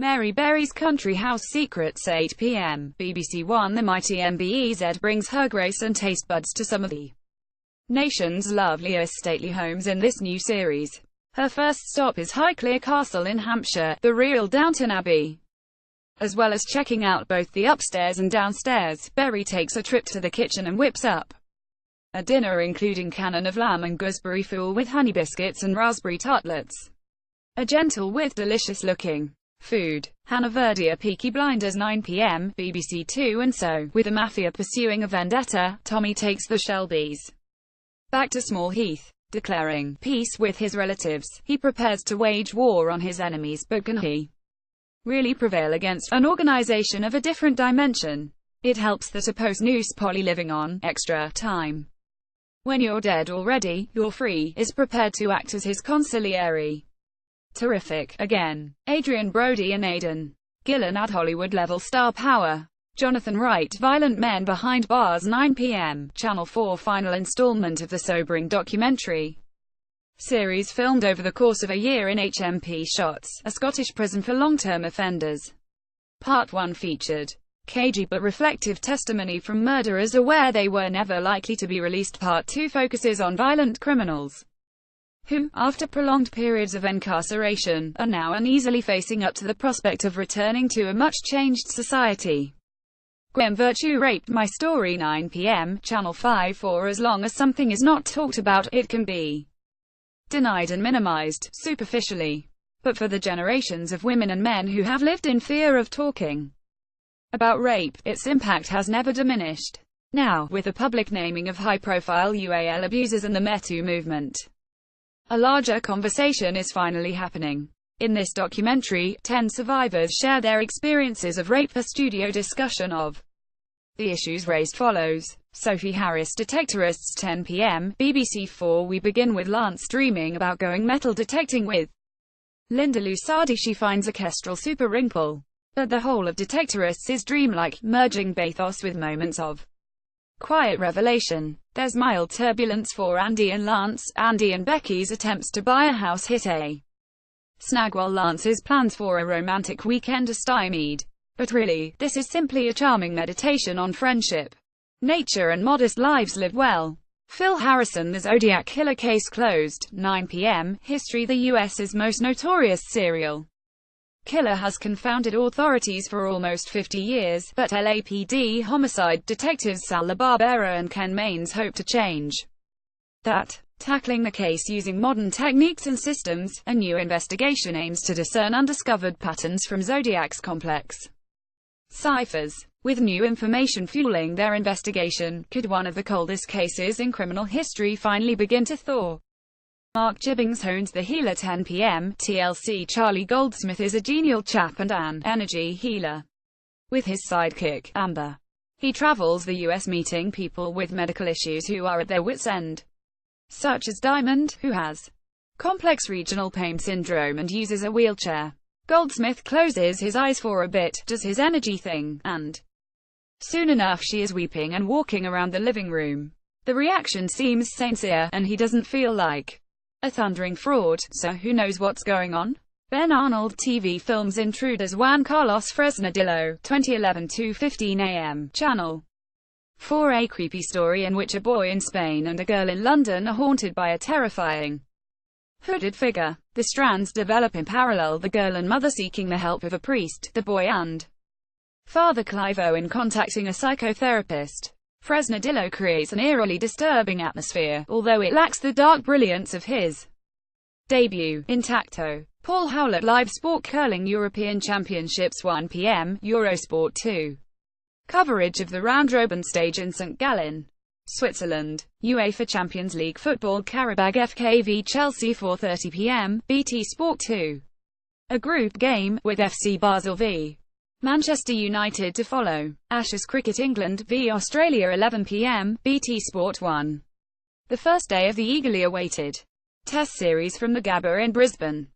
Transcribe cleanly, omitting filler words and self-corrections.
Mary Berry's Country House Secrets 8 p.m. BBC One. The mighty MBEZ brings her grace and taste buds to some of the nation's loveliest stately homes in this new series. Her first stop is Highclere Castle in Hampshire, the real Downton Abbey. As well as checking out both the upstairs and downstairs, Berry takes a trip to the kitchen and whips up a dinner including cannon of lamb and gooseberry fool with honey biscuits and raspberry tartlets. A gentle with delicious-looking food. Hannah Verdier Peaky Blinders 9 p.m. BBC Two. And so, with the mafia pursuing a vendetta, Tommy takes the Shelbys back to Small Heath. Declaring peace with his relatives, he prepares to wage war on his enemies, but can he really prevail against an organization of a different dimension? It helps that a post-noose Polly living on extra time when you're dead already, you're free, is prepared to act as his consigliere. Terrific. Again. Adrian Brody and Aidan Gillen add Hollywood-level star power. Jonathan Wright, Violent Men Behind Bars 9 p.m. Channel 4. Final installment of the sobering documentary series filmed over the course of a year in HMP Shotts, a Scottish prison for long-term offenders. Part 1 featured cagey but reflective testimony from murderers aware they were never likely to be released. Part 2 focuses on violent criminals who, after prolonged periods of incarceration, are now uneasily facing up to the prospect of returning to a much-changed society. Graham Virtue Raped My Story 9 p.m. Channel 5. For as long as something is not talked about, it can be denied and minimized, superficially. But for the generations of women and men who have lived in fear of talking about rape, its impact has never diminished. Now, with the public naming of high-profile UAL abusers and the Me Too movement, a larger conversation is finally happening. In this documentary, 10 survivors share their experiences of rape. A studio discussion of the issues raised follows. Sophie Harris, Detectorists 10 p.m. BBC 4. We begin with Lance dreaming about going metal detecting with Linda Lusardi. She finds a kestrel super wrinkle. But the whole of Detectorists is dreamlike, merging bathos with moments of quiet revelation. There's mild turbulence for Andy and Lance. Andy and Becky's attempts to buy a house hit a snag while Lance's plans for a romantic weekend are stymied. But really, this is simply a charming meditation on friendship, nature and modest lives lived well. Phil Harrison, The Zodiac Killer Case Closed, 9 p.m. History. The U.S.'s most notorious serial killer has confounded authorities for almost 50 years, but LAPD homicide detectives Sal LaBarbera and Ken Maines hope to change that. Tackling the case using modern techniques and systems, a new investigation aims to discern undiscovered patterns from Zodiac's complex ciphers. With new information fueling their investigation, could one of the coldest cases in criminal history finally begin to thaw? Mark Gibbings hones the healer. 10 p.m. TLC. Charlie Goldsmith is a genial chap and an energy healer with his sidekick, Amber. He travels the U.S. meeting people with medical issues who are at their wits' end, such as Diamond, who has complex regional pain syndrome and uses a wheelchair. Goldsmith closes his eyes for a bit, does his energy thing, and soon enough she is weeping and walking around the living room. The reaction seems sincere, and he doesn't feel like a thundering fraud, so who knows what's going on? Ben Arnold TV films Intruders. Juan Carlos Fresnadillo, 2011. 2:15 a.m. Channel 4. A creepy story in which a boy in Spain and a girl in London are haunted by a terrifying hooded figure. The strands develop in parallel, the girl and mother seeking the help of a priest, the boy and Father Clive Owen contacting a psychotherapist. Fresnadillo creates an eerily disturbing atmosphere, although it lacks the dark brilliance of his debut, Intacto. Paul Howlett. Live Sport Curling European Championships 1 p.m. Eurosport 2. Coverage of the round-robin stage in St. Gallen, Switzerland. UEFA Champions League Football. Karabag FK v Chelsea 4:30 p.m. BT Sport 2. A group game, with FC Basel v Manchester United to follow. Ashes Cricket. England v Australia 11 p.m. BT Sport 1. The first day of the eagerly awaited Test series from the Gabba in Brisbane.